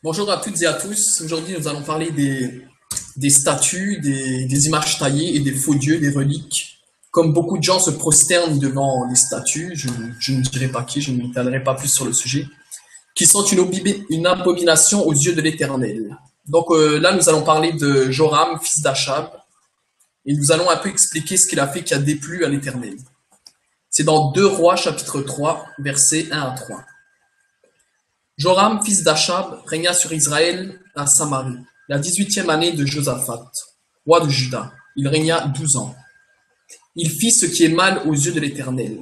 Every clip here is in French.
Bonjour à toutes et à tous. Aujourd'hui, nous allons parler des statues, des images taillées et des faux dieux, des reliques. Comme beaucoup de gens se prosternent devant les statues, je ne dirai pas qui, je ne m'étalerai pas plus sur le sujet, qui sont une abomination aux yeux de l'Éternel. Donc là, nous allons parler de Joram, fils d'Achab, et nous allons un peu expliquer ce qu'il a fait qui a déplu à l'Éternel. C'est dans 2 Rois, chapitre 3, versets 1 à 3. Joram, fils d'Achab, régna sur Israël à Samarie, la 18e année de Josaphat, roi de Juda. Il régna 12 ans. Il fit ce qui est mal aux yeux de l'Éternel.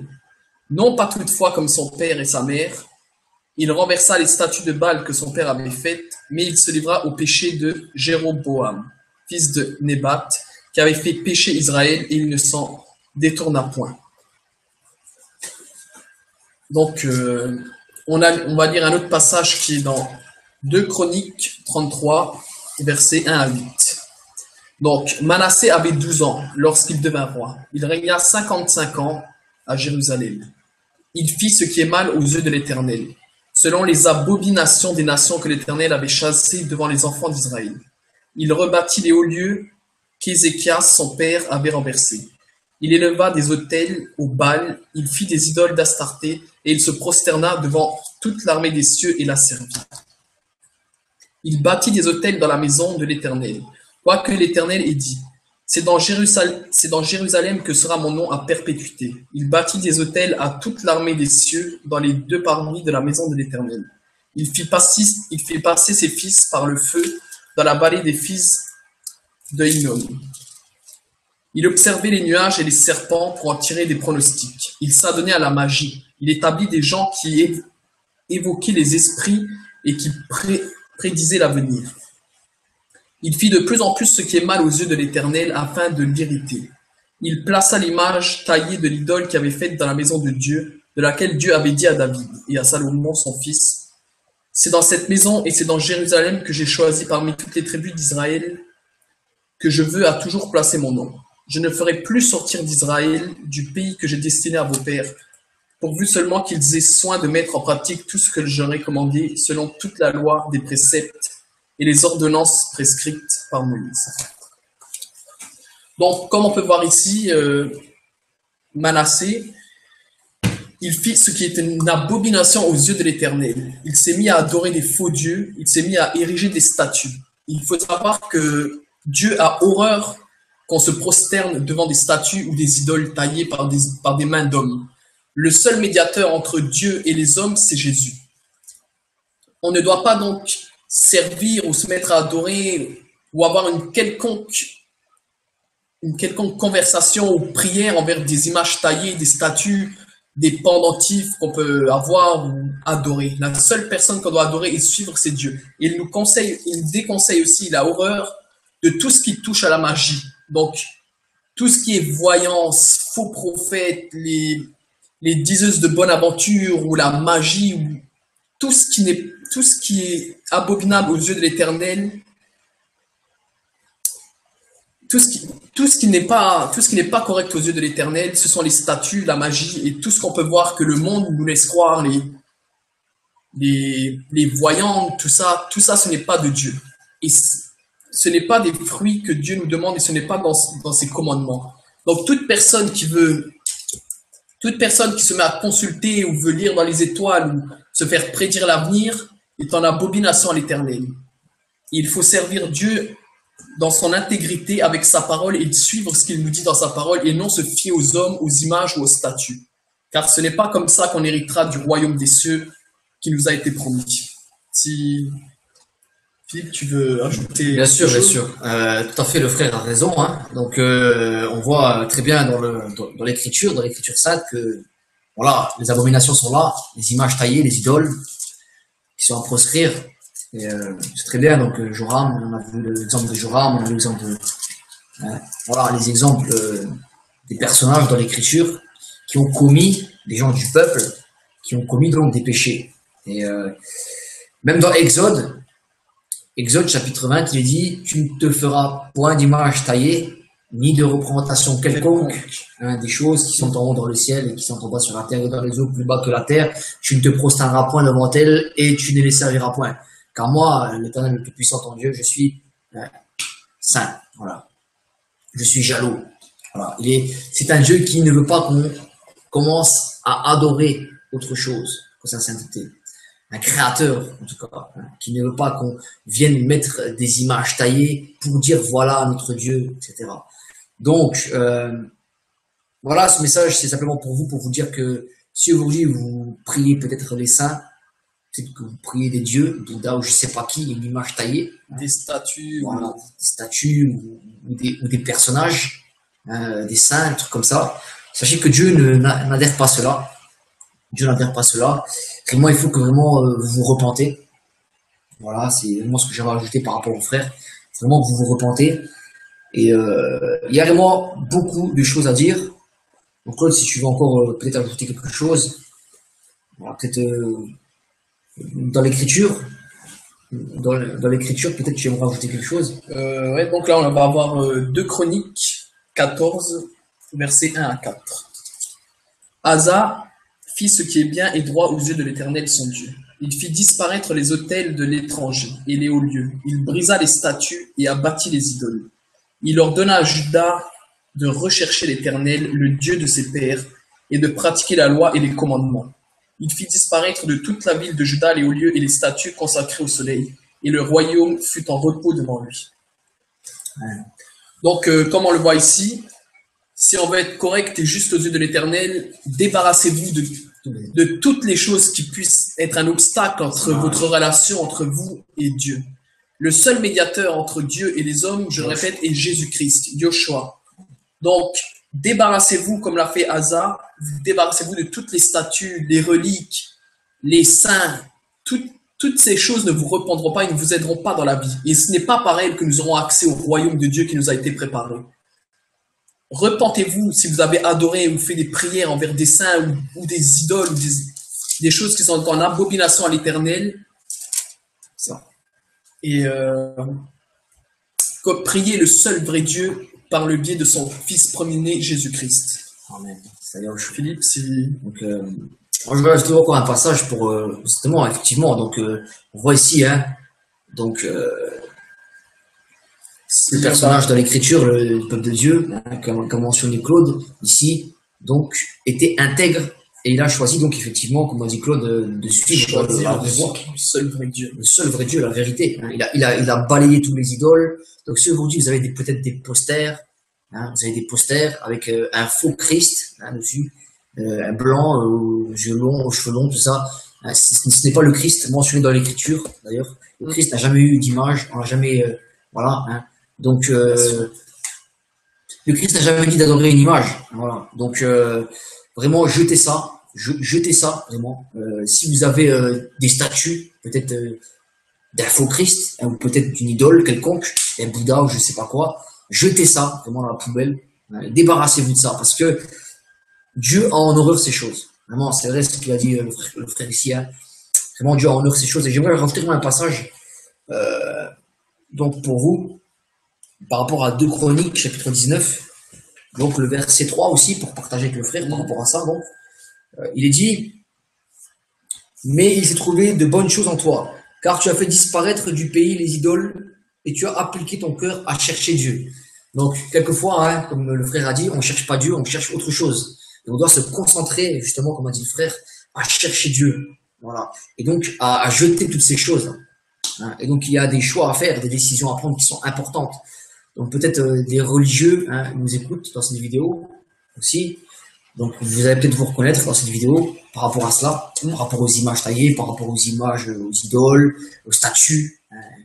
Non pas toutefois comme son père et sa mère. Il renversa les statues de Baal que son père avait faites, mais il se livra au péché de Jéroboam, fils de Nébat, qui avait fait pécher Israël, et il ne s'en détourna point. Donc, on va lire un autre passage qui est dans 2 Chroniques 33, versets 1 à 8. Donc, Manassé avait 12 ans lorsqu'il devint roi. Il régna 55 ans à Jérusalem. Il fit ce qui est mal aux yeux de l'Éternel, selon les abominations des nations que l'Éternel avait chassées devant les enfants d'Israël. Il rebâtit les hauts lieux qu'Ézéchias, son père, avait renversés. Il éleva des autels au Baal, il fit des idoles d'Astarté, et il se prosterna devant toute l'armée des cieux et la servit. Il bâtit des autels dans la maison de l'Éternel, quoique l'Éternel ait dit, c'est dans Jérusalem que sera mon nom à perpétuité. Il bâtit des autels à toute l'armée des cieux dans les 2 parvis de la maison de l'Éternel. Il fit passer ses fils par le feu dans la vallée des fils de Hinnom. Il observait les nuages et les serpents pour en tirer des pronostics. Il s'adonnait à la magie. Il établit des gens qui évoquaient les esprits et qui prédisaient l'avenir. Il fit de plus en plus ce qui est mal aux yeux de l'Éternel afin de l'irriter. Il plaça l'image taillée de l'idole qu'il avait faite dans la maison de Dieu, de laquelle Dieu avait dit à David et à Salomon son fils, « C'est dans cette maison et c'est dans Jérusalem que j'ai choisi parmi toutes les tribus d'Israël que je veux à toujours placer mon nom. Je ne ferai plus sortir d'Israël, du pays que j'ai destiné à vos pères, pourvu seulement qu'ils aient soin de mettre en pratique tout ce que j'aurai commandé selon toute la loi des préceptes et les ordonnances prescrites par Moïse. » Donc, comme on peut voir ici, Manassé, il fit ce qui était une abomination aux yeux de l'Éternel. Il s'est mis à adorer des faux dieux, il s'est mis à ériger des statues. Il faut savoir que Dieu a horreur qu'on se prosterne devant des statues ou des idoles taillées par des mains d'hommes. Le seul médiateur entre Dieu et les hommes, c'est Jésus. On ne doit pas donc servir ou se mettre à adorer ou avoir une quelconque conversation ou prière envers des images taillées, des statues, des pendentifs qu'on peut avoir ou adorer. La seule personne qu'on doit adorer et suivre, c'est Dieu. Il nous déconseille aussi, il a horreur de tout ce qui touche à la magie. Donc, tout ce qui est voyance, faux prophètes, les diseuses de bonne aventure ou la magie, ou tout ce qui est abominable aux yeux de l'Éternel, tout ce qui n'est pas correct aux yeux de l'Éternel, ce sont les statues, la magie et tout ce qu'on peut voir que le monde nous laisse croire, les voyants, tout ça, ce n'est pas de Dieu. Et ce n'est pas des fruits que Dieu nous demande et ce n'est pas dans ses commandements. Donc toute personne qui se met à consulter ou veut lire dans les étoiles ou se faire prédire l'avenir est en abomination à l'Éternel. Il faut servir Dieu dans son intégrité avec sa parole et suivre ce qu'il nous dit dans sa parole et non se fier aux hommes, aux images ou aux statues. Car ce n'est pas comme ça qu'on héritera du royaume des cieux qui nous a été promis. Si Philippe, tu veux ajouter Bien sûr, quelque bien chose? sûr. Tout à fait, le frère a raison, hein. Donc, on voit très bien dans l'écriture sainte que, voilà, les abominations sont là, les images taillées, les idoles qui sont à proscrire. Et c'est très bien. Donc, Joram, on a vu l'exemple de Joram, on a vu l'exemple de, voilà, les exemples des personnages dans l'écriture qui ont commis, des gens du peuple, qui ont commis donc des péchés. Et même dans Exode chapitre 20, il est dit, tu ne te feras point d'image taillée ni de représentation quelconque, hein, des choses qui sont en haut dans le ciel et qui sont en bas sur la terre et dans les eaux plus bas que la terre. Tu ne te prosterneras point devant elles et tu ne les serviras point. Car moi, l'Éternel le Tout-Puissant, ton Dieu, je suis saint. Voilà. Je suis jaloux. Voilà. C'est un Dieu qui ne veut pas qu'on commence à adorer autre chose que sa sainteté. Un créateur, en tout cas, hein, qui ne veut pas qu'on vienne mettre des images taillées pour dire voilà notre Dieu, etc. Donc, voilà, ce message, c'est simplement pour vous dire que si aujourd'hui vous priez peut-être les saints, peut-être que vous priez des dieux, Bouddha ou je sais pas qui, une image taillée, des statues, voilà, des statues ou des personnages, des saints, des trucs comme ça. Sachez que Dieu n'adhère pas à cela. Dieu n'adhère pas à cela. Vraiment, il faut que vraiment vous vous repentez. Voilà, c'est vraiment ce que j'avais ajouté par rapport aux frères. C'est vraiment que vous vous repentez. Et il y a vraiment beaucoup de choses à dire. Donc Claude, si tu veux encore peut-être ajouter quelque chose, voilà, peut-être dans l'écriture, dans l'écriture, peut-être tu aimerais ajouter quelque chose. Ouais, donc là, on va avoir 2 Chroniques 14, versets 1 à 4. Asa fit ce qui est bien et droit aux yeux de l'Éternel son Dieu. Il fit disparaître les autels de l'étranger et les hauts lieux. Il brisa les statues et abattit les idoles. Il ordonna à Juda de rechercher l'Éternel, le Dieu de ses pères, et de pratiquer la loi et les commandements. Il fit disparaître de toute la ville de Juda les hauts lieux et les statues consacrées au soleil, et le royaume fut en repos devant lui. Donc, comme on le voit ici, si on veut être correct et juste aux yeux de l'Éternel, débarrassez-vous de toutes les choses qui puissent être un obstacle entre votre relation entre vous et Dieu. Le seul médiateur entre Dieu et les hommes, je le répète, est Jésus-Christ, Yoshua. Donc, débarrassez-vous, comme l'a fait Asa, débarrassez-vous de toutes les statues, les reliques, les saints. Toutes ces choses ne vous reprendront pas et ne vous aideront pas dans la vie. Et ce n'est pas par elles que nous aurons accès au royaume de Dieu qui nous a été préparé. Repentez-vous si vous avez adoré ou fait des prières envers des saints ou des idoles ou des choses qui sont en abomination à l'Éternel. Et priez le seul vrai Dieu par le biais de son Fils premier-né, Jésus-Christ. Amen. C'est-à-dire, Philippe, c'est... Donc, moi, je vais ajouter encore un passage pour, justement, effectivement, donc, on voit ici, hein, donc, le personnage dans l'écriture, le peuple de Dieu, hein, comme mentionné Claude, ici, donc, était intègre, et il a choisi, donc, effectivement, comme a dit Claude, de suivre le seul vrai Dieu. Le seul vrai Dieu, la vérité. Hein. Il a balayé tous les idoles. Donc, si aujourd'hui, vous avez peut-être des posters, hein, vous avez des posters avec un faux Christ, hein, dessus, un blanc, aux yeux longs, aux cheveux longs, tout ça. Hein, ce n'est pas le Christ mentionné dans l'écriture, d'ailleurs. Le Christ n'a jamais eu d'image, on n'a jamais, voilà. Hein. Donc, le Christ n'a jamais dit d'adorer une image. Voilà. Donc, vraiment, jetez ça. Jetez ça, vraiment. Si vous avez des statues, peut-être d'un faux Christ, hein, ou peut-être d'une idole quelconque, un Bouddha ou je sais pas quoi, jetez ça vraiment dans la poubelle. Débarrassez-vous de ça, parce que Dieu a en horreur ces choses. Vraiment, c'est vrai ce qu'il a dit le frère ici. Hein. Vraiment, Dieu a en horreur ces choses. Et j'aimerais rajouter un passage donc pour vous, par rapport à 2 Chroniques, chapitre 19, donc le verset 3 aussi, pour partager avec le frère par rapport à ça. Donc, il est dit, mais il s'est trouvé de bonnes choses en toi, car tu as fait disparaître du pays les idoles et tu as appliqué ton cœur à chercher Dieu. Donc, quelquefois, hein, comme le frère a dit, on ne cherche pas Dieu, on cherche autre chose. Et on doit se concentrer, justement, comme a dit le frère, à chercher Dieu. Voilà. Et donc, à jeter toutes ces choses. Hein. Et donc, il y a des choix à faire, des décisions à prendre qui sont importantes. Donc, peut-être des religieux hein, nous écoutent dans cette vidéo aussi. Donc, vous allez peut-être vous reconnaître dans cette vidéo par rapport à cela, par rapport aux images taillées, par rapport aux images, aux idoles, aux statues,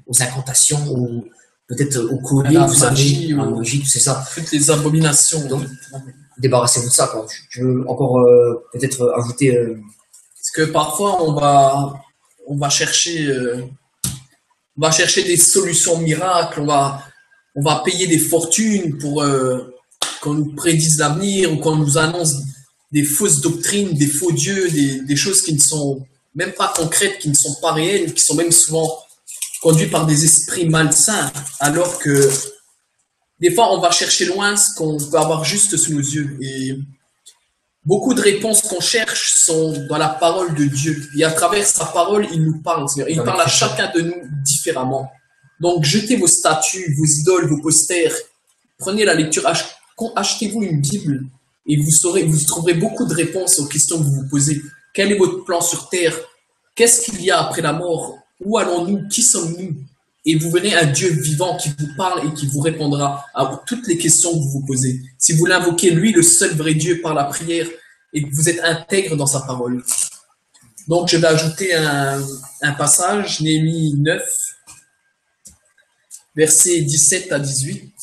aux incantations, ou peut-être aux colliers, vous savez, à la magie, c'est ça. Toutes les abominations. Donc, débarrassez-vous de ça, quoi. Je veux encore peut-être ajouter... Parce que parfois, on va chercher des solutions miracles, on va payer des fortunes pour... qu'on nous prédise l'avenir ou qu'on nous annonce des fausses doctrines, des faux dieux, des choses qui ne sont même pas concrètes, qui ne sont pas réelles, qui sont même souvent conduites par des esprits malsains, alors que des fois, on va chercher loin ce qu'on peut avoir juste sous nos yeux. Et beaucoup de réponses qu'on cherche sont dans la parole de Dieu. Et à travers sa parole, il nous parle. Il parle à chacun de nous différemment. Donc, jetez vos statues, vos idoles, vos posters. Prenez la lecture, achetez-vous une Bible et vous trouverez beaucoup de réponses aux questions que vous vous posez. Quel est votre plan sur Terre? Qu'est-ce qu'il y a après la mort? Où allons-nous? Qui sommes-nous? Et vous verrez un Dieu vivant qui vous parle et qui vous répondra à toutes les questions que vous vous posez. Si vous l'invoquez, lui, le seul vrai Dieu, par la prière, et que vous êtes intègre dans sa parole. Donc, je vais ajouter un passage, Néhémie 9, versets 17 à 18.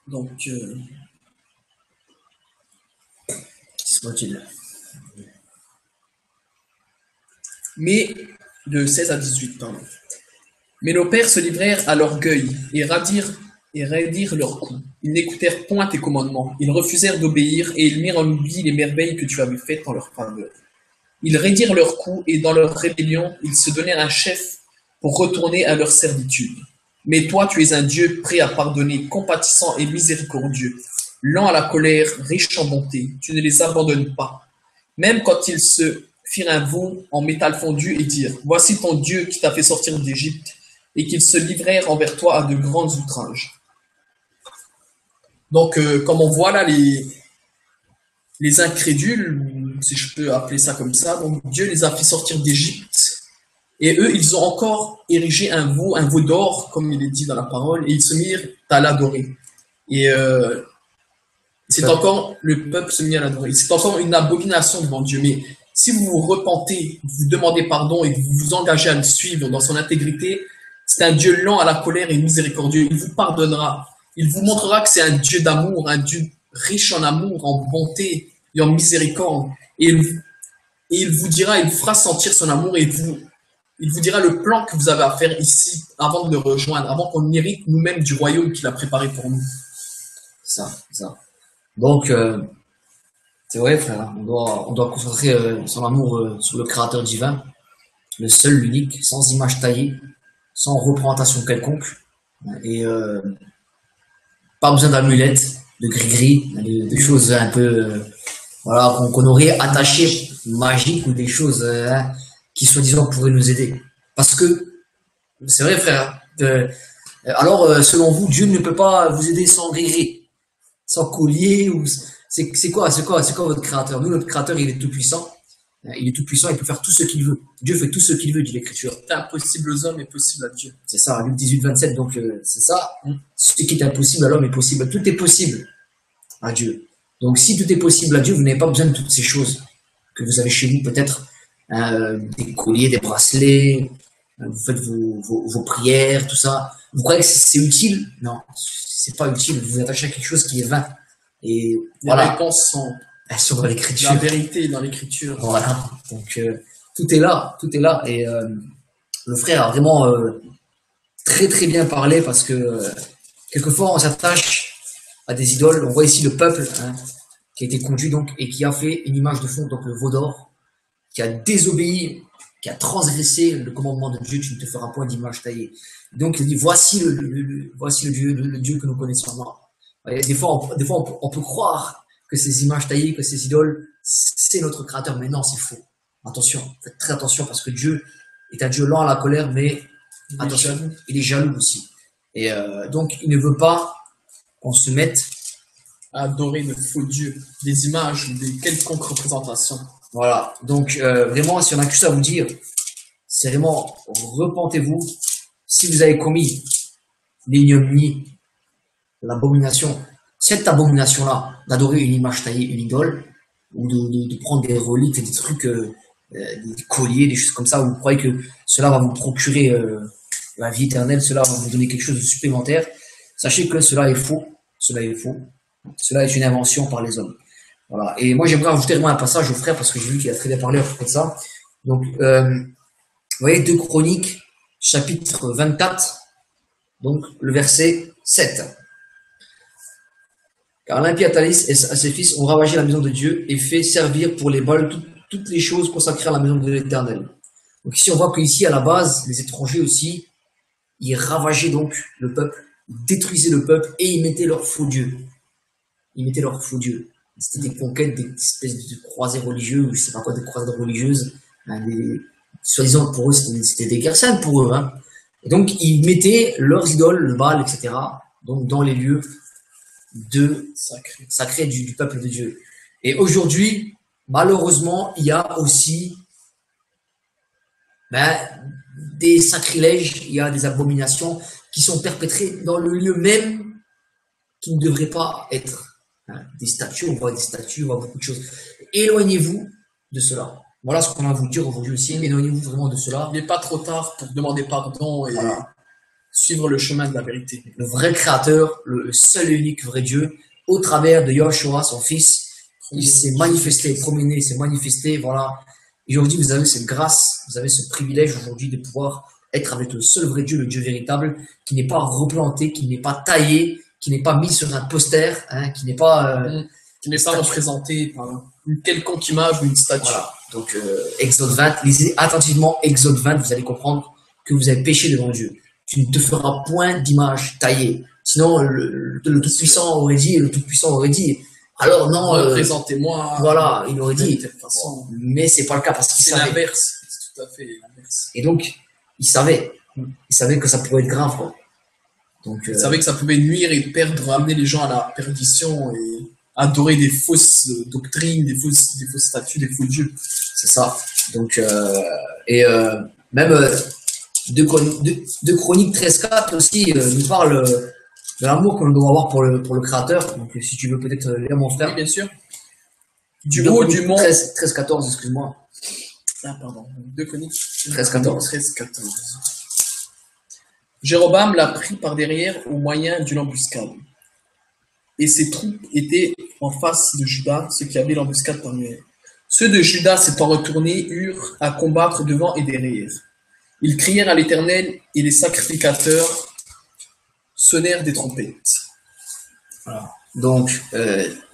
Donc, mais de 16 à 18, pardon. Mais nos pères se livrèrent à l'orgueil et raidirent leurs coups. Ils n'écoutèrent point tes commandements. Ils refusèrent d'obéir et ils mirent en oubli les merveilles que tu avais faites en leur faveur. Ils raidirent leurs coups et dans leur rébellion, ils se donnèrent un chef pour retourner à leur servitude. Mais toi, tu es un Dieu prêt à pardonner, compatissant et miséricordieux, lent à la colère, riche en bonté. Tu ne les abandonnes pas. Même quand ils se firent un veau en métal fondu et dirent, voici ton Dieu qui t'a fait sortir d'Égypte, et qu'ils se livrèrent envers toi à de grands outrages. Donc, comme on voit là, les incrédules, si je peux appeler ça comme ça, donc Dieu les a fait sortir d'Égypte, et eux, ils ont encore érigé un veau d'or, comme il est dit dans la parole, et ils se mirent à l'adorer. Et c'est encore, le peuple se mit à l'adorer. C'est encore une abomination devant Dieu. Mais si vous vous repentez, vous demandez pardon et vous vous engagez à le suivre dans son intégrité, c'est un Dieu lent à la colère et miséricordieux. Il vous pardonnera. Il vous montrera que c'est un Dieu d'amour, un Dieu riche en amour, en bonté et en miséricorde. Et il vous dira, il vous fera sentir son amour et il vous dira le plan que vous avez à faire ici avant de le rejoindre, avant qu'on hérite nous-mêmes du royaume qu'il a préparé pour nous. Ça. Donc, c'est vrai, frère, on doit concentrer son amour sur le Créateur divin, le seul, l'unique, sans image taillée, sans représentation quelconque, et pas besoin d'amulettes, de gris-gris, de choses un peu, voilà, qu'on aurait attachées, magiques, ou des choses qui, soi-disant, pourraient nous aider. Parce que, c'est vrai, frère, alors, selon vous, Dieu ne peut pas vous aider sans gris-gris, sans collier, ou c'est quoi votre créateur? Nous, notre créateur, il est tout puissant. Il est tout puissant, il peut faire tout ce qu'il veut. Dieu fait tout ce qu'il veut, dit l'Écriture. C'est impossible aux hommes est possible à Dieu. C'est ça, Luc 18, 27, donc c'est ça. Ce qui est impossible à l'homme est possible. Tout est possible à Dieu. Donc si tout est possible à Dieu, vous n'avez pas besoin de toutes ces choses que vous avez chez vous, peut-être des colliers, des bracelets, vous faites vos prières, tout ça. Vous croyez que c'est utile? Non, c'est pas utile. Vous vous attachez à quelque chose qui est vain. Et voilà. Les réponses sont dans l'Écriture. La vérité est dans l'Écriture. Voilà. Donc tout est là. Et le frère a vraiment très très bien parlé parce que quelquefois on s'attache à des idoles. On voit ici le peuple qui a été conduit donc et qui a fait une image de fond, donc le veau d'or, qui a désobéi, qui a transgressé le commandement de Dieu, tu ne te feras point d'image taillée. Donc il dit voici le Dieu que nous connaissons. Et des fois on peut croire que ces images taillées, que ces idoles, c'est notre créateur, mais non, c'est faux. Attention, faites très attention parce que Dieu est un Dieu lent à la colère, mais attention, il est jaloux aussi. Et donc il ne veut pas qu'on se mette à adorer de faux dieux, des images ou des quelconques représentations. Voilà, donc vraiment, si on a que ça à vous dire, c'est vraiment repentez-vous. Si vous avez commis l'ignominie, l'abomination, cette abomination-là, d'adorer une image taillée, une idole, ou de prendre des reliques, des trucs, des colliers, des choses comme ça, où vous croyez que cela va vous procurer la vie éternelle, cela va vous donner quelque chose de supplémentaire, sachez que cela est faux, cela est une invention par les hommes. Voilà. Et moi, j'aimerais rajouter vraiment un passage au frère, parce que j'ai vu qu'il a très bien parlé à propos de ça. Donc, vous voyez, 2 Chroniques, chapitre 24, donc le verset 7. Car l'impie Atalis et ses fils ont ravagé la maison de Dieu et fait servir pour les Baals toutes les choses consacrées à la maison de l'Éternel. Donc ici, on voit qu'ici, à la base, les étrangers aussi, ils ravageaient donc le peuple ils détruisaient le peuple et ils mettaient leurs faux dieux. Ils mettaient leurs faux dieux. C'était des conquêtes, des espèces de croisés religieux, ou je sais pas quoi, des croisades religieuses. Hein, soi-disant, pour eux, c'était des guerres saintes pour eux. Hein. Et donc, ils mettaient leurs idoles, le Baal, etc., donc dans les lieux sacrés du peuple de Dieu. Et aujourd'hui, malheureusement, il y a aussi des sacrilèges, il y a des abominations qui sont perpétrées dans le lieu même qui ne devrait pas être. Hein, des statues, on voit des statues, on voit beaucoup de choses. Éloignez-vous de cela. Voilà ce qu'on a à vous dire aujourd'hui aussi. Éloignez-vous vraiment de cela. Il n'est pas trop tard pour demander pardon et suivre le chemin de la vérité. Le vrai créateur, le seul et unique vrai Dieu, au travers de Yahushua, son fils, il s'est manifesté, promené, il s'est manifesté, voilà. Et aujourd'hui, vous avez cette grâce, vous avez ce privilège aujourd'hui de pouvoir être avec le seul vrai Dieu, le Dieu véritable, qui n'est pas replanté, qui n'est pas taillé, qui n'est pas mis sur un poster, hein, qui n'est pas représenté par une quelconque image ou une statue. Voilà. Donc Exode 20, lisez attentivement Exode 20, vous allez comprendre que vous avez péché devant Dieu. Tu ne te feras point d'image taillée. Sinon le Tout-Puissant aurait dit, alors non, représentez-moi. Voilà, il aurait dit. De toute façon. Mais c'est pas le cas parce qu'il savait. C'est l'inverse. C'est tout à fait l'inverse. Et donc il savait que ça pouvait être grave, quoi. Donc, il savait que ça pouvait nuire et amener les gens à la perdition et adorer des fausses doctrines, des fausses statues, des faux dieux. C'est ça. Donc, même de Chroniques 13.4 aussi nous parle de l'amour que l'on doit avoir pour le Créateur. Donc, si tu veux peut-être lire mon frère. Oui, bien sûr. Du haut du monde. 13.14, excuse-moi. Ah, pardon. 2 Chroniques 13.14. 13.14. Jéroboam l'a pris par derrière au moyen d'une embuscade. Et ses troupes étaient en face de Juda, ceux qui avaient l'embuscade parmi eux. Ceux de Juda s'étant retournés eurent à combattre devant et derrière. Ils crièrent à l'Éternel et les sacrificateurs sonnèrent des trompettes. Voilà. Donc,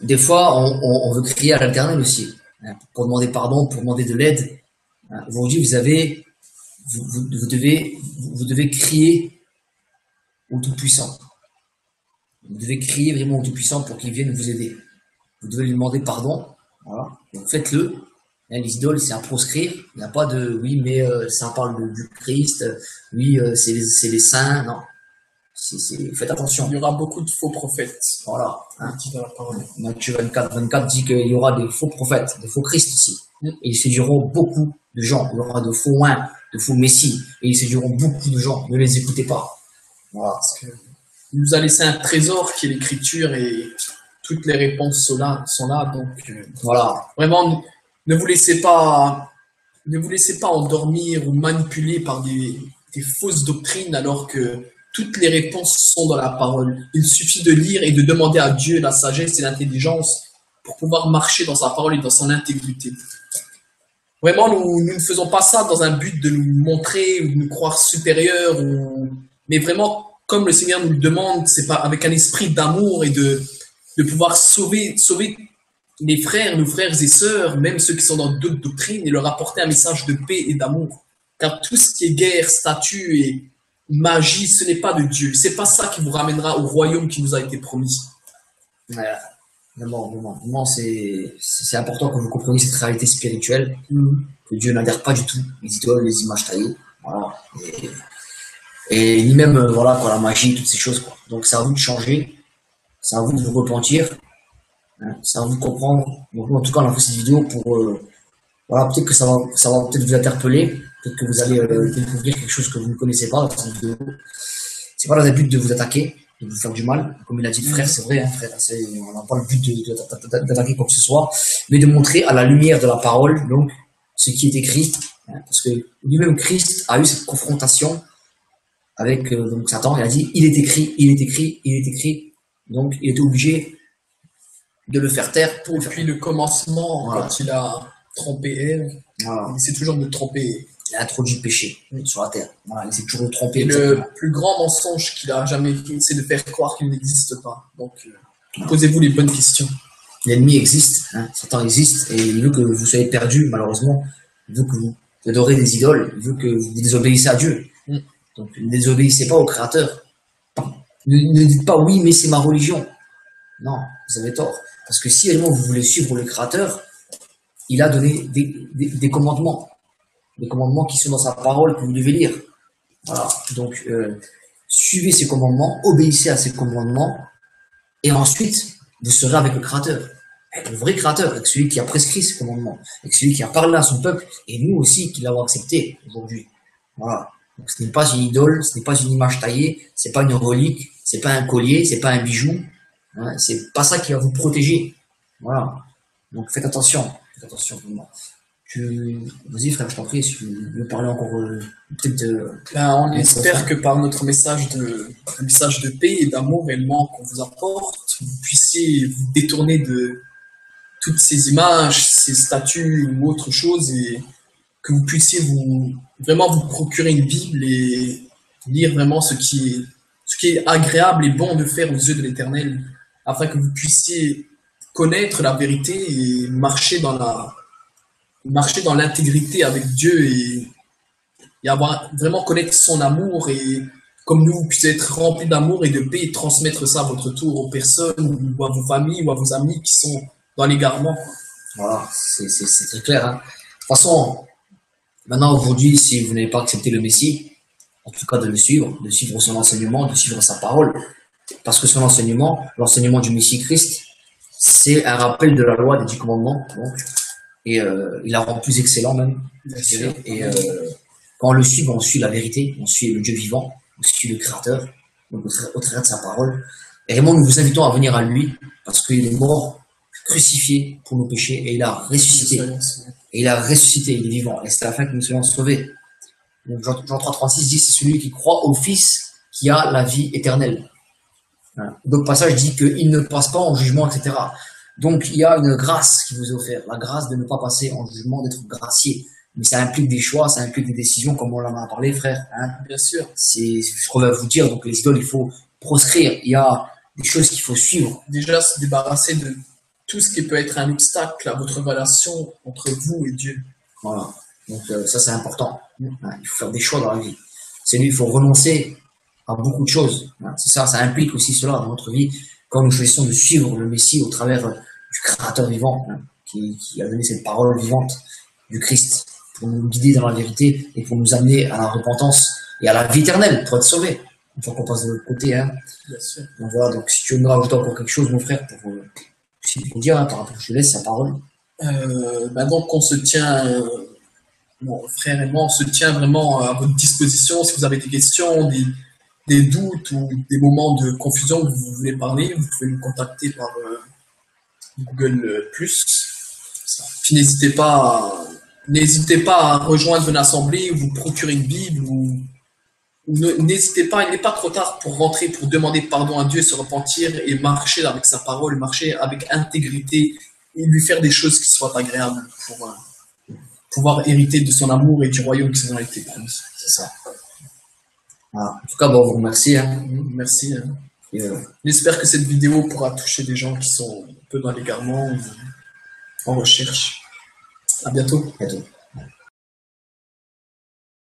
des fois, on veut crier à l'Éternel aussi, hein, pour demander pardon, pour demander de l'aide. Hein, aujourd'hui, vous devez crier au Tout-Puissant. Vous devez crier vraiment au Tout-Puissant pour qu'il vienne vous aider. Vous devez lui demander pardon. Voilà. Donc faites-le. Hein, les idoles, c'est à proscrire. Il n'y a pas de oui, mais ça parle du Christ. Oui, c'est les saints. Non. Faites attention. Il y aura beaucoup de faux prophètes. Voilà. Hein. Dans la parole. Matthieu 24 dit qu'il y aura des faux prophètes, des faux Christ aussi. Et ils séduiront beaucoup de gens. Il y aura de faux oins, de faux messies. Et ils séduiront beaucoup de gens. Ne les écoutez pas. Voilà. Parce que il nous a laissé un trésor qui est l'écriture et toutes les réponses sont là. Donc, voilà. Vraiment, ne vous laissez pas endormir ou manipuler par des fausses doctrines alors que toutes les réponses sont dans la parole. Il suffit de lire et de demander à Dieu la sagesse et l'intelligence pour pouvoir marcher dans sa parole et dans son intégrité. Vraiment, nous ne faisons pas ça dans un but de nous montrer ou de nous croire supérieurs, mais vraiment, comme le Seigneur nous le demande, c'est pas avec un esprit d'amour et de pouvoir sauver les frères, nos frères et sœurs, même ceux qui sont dans d'autres doctrines, et leur apporter un message de paix et d'amour. Car tout ce qui est guerre, statue et magie, ce n'est pas de Dieu. C'est pas ça qui vous ramènera au royaume qui nous a été promis. Voilà. Vraiment, c'est important que vous compreniez cette réalité spirituelle, que Dieu n'adhère pas du tout les idoles, les images taillées, voilà, et ni même la magie, toutes ces choses, quoi. Donc c'est à vous de changer, c'est à vous de vous repentir, hein, c'est à vous de comprendre. Donc en tout cas, on a fait cette vidéo pour peut-être que ça va peut-être vous interpeller, peut-être que vous allez découvrir quelque chose que vous ne connaissez pas dans cette vidéo. C'est pas dans le but de vous attaquer, de vous faire du mal, comme il a dit le frère, c'est vrai, hein, frère, on n'a pas le but d'attaquer quoi que ce soit, mais de montrer à la lumière de la parole, donc, ce qui est écrit, hein, parce que lui-même Christ a eu cette confrontation avec donc Satan. Il a dit, il est écrit, donc il était obligé de le faire taire. Depuis le commencement, voilà. Quand il a trompé Ève, voilà. Il essaie toujours de tromper. Il a introduit le péché sur la terre. Voilà, il essaie toujours de tromper. Et le plus grand mensonge qu'il a jamais fait, c'est de faire croire qu'il n'existe pas. Donc, posez-vous les bonnes questions. L'ennemi existe, hein, Satan existe, et il veut que vous soyez perdus, malheureusement. Il veut que vous adorez des idoles, il veut que vous désobéissez à Dieu. Donc, ne désobéissez pas au Créateur. Ne dites pas oui, mais c'est ma religion. Non, vous avez tort. Parce que si réellement vous voulez suivre le Créateur, il a donné des commandements. Des commandements qui sont dans sa parole que vous devez lire. Voilà. Donc, suivez ces commandements, obéissez à ces commandements, et ensuite, vous serez avec le Créateur. Avec le vrai Créateur, avec celui qui a prescrit ces commandements, avec celui qui a parlé à son peuple, et nous aussi qui l'avons accepté aujourd'hui. Voilà. Donc, ce n'est pas une idole, ce n'est pas une image taillée, c'est pas une relique, c'est pas un collier, c'est pas un bijou. Hein, c'est pas ça qui va vous protéger. Voilà. Donc, faites attention vraiment. Vas-y frère, je t'en prie, si tu veux parler encore peut-être de... On espère que par notre message de paix et d'amour réellement qu'on vous apporte, vous puissiez vous détourner de toutes ces images, ces statues ou autre chose, et que vous puissiez vraiment vous procurer une Bible et lire vraiment ce qui est agréable et bon de faire aux yeux de l'Éternel, afin que vous puissiez connaître la vérité et marcher dans l'intégrité avec Dieu et vraiment connaître son amour, et comme nous, vous puissiez être remplis d'amour et de paix et transmettre ça à votre tour aux personnes ou à vos familles ou à vos amis qui sont dans l'égarement. Voilà, c'est très clair. Hein. De toute façon, maintenant, aujourd'hui, si vous n'avez pas accepté le Messie, en tout cas de suivre son enseignement, de suivre sa parole, parce que son enseignement, l'enseignement du Messie Christ, c'est un rappel de la loi des 10 commandements, donc, et il la rend plus excellent même, je dirais. Et quand on le suit, on suit la vérité, on suit le Dieu vivant, on suit le Créateur, donc au travers de sa parole. Et vraiment, nous vous invitons à venir à lui, parce qu'il est mort, crucifié pour nos péchés, et il a ressuscité. Et il a ressuscité, il est vivant, et c'est afin que nous soyons sauvés. Donc Jean 3,36 dit, c'est celui qui croit au Fils qui a la vie éternelle. Voilà. D'autres passages dit qu'il ne passe pas en jugement, etc. Donc il y a une grâce qui vous est offerte, la grâce de ne pas passer en jugement, d'être gracié. Mais ça implique des choix, ça implique des décisions, comme on en a parlé, frère. Hein. Bien sûr. C'est ce qu'on va vous dire. Donc les idoles, il faut proscrire. Il y a des choses qu'il faut suivre. Déjà, se débarrasser de tout ce qui peut être un obstacle à votre relation entre vous et Dieu. Voilà. Donc ça, c'est important. Hein. Il faut faire des choix dans la vie. C'est lui, il faut renoncer à beaucoup de choses. Hein. C'est ça, ça implique aussi cela dans notre vie. Quand nous choisissons de suivre le Messie au travers du Créateur vivant, hein, qui a donné cette parole vivante du Christ, pour nous guider dans la vérité et pour nous amener à la repentance et à la vie éternelle, pour être sauvé. Une fois qu'on passe de l'autre côté. Hein. Bien sûr. Donc voilà, donc si tu veux me rajouter encore quelque chose, mon frère, pour dire, hein, par rapport, je te laisse sa parole. Donc on se tient, mon frère et moi, on se tient vraiment à votre disposition. Si vous avez des questions, des doutes ou des moments de confusion que vous voulez parler, vous pouvez nous contacter par Google+. Puis n'hésitez pas à rejoindre une assemblée ou vous procurer une Bible ou n'hésitez pas, il n'est pas trop tard pour rentrer, pour demander pardon à Dieu, se repentir et marcher avec sa parole, marcher avec intégrité et lui faire des choses qui soient agréables pour pouvoir hériter de son amour et du royaume qui nous a été promis. C'est ça. Voilà. En tout cas, bon, on vous remercie. Hein. Merci. Hein. J'espère que cette vidéo pourra toucher des gens qui sont un peu dans l'égarement ou en recherche. À bientôt. À bientôt.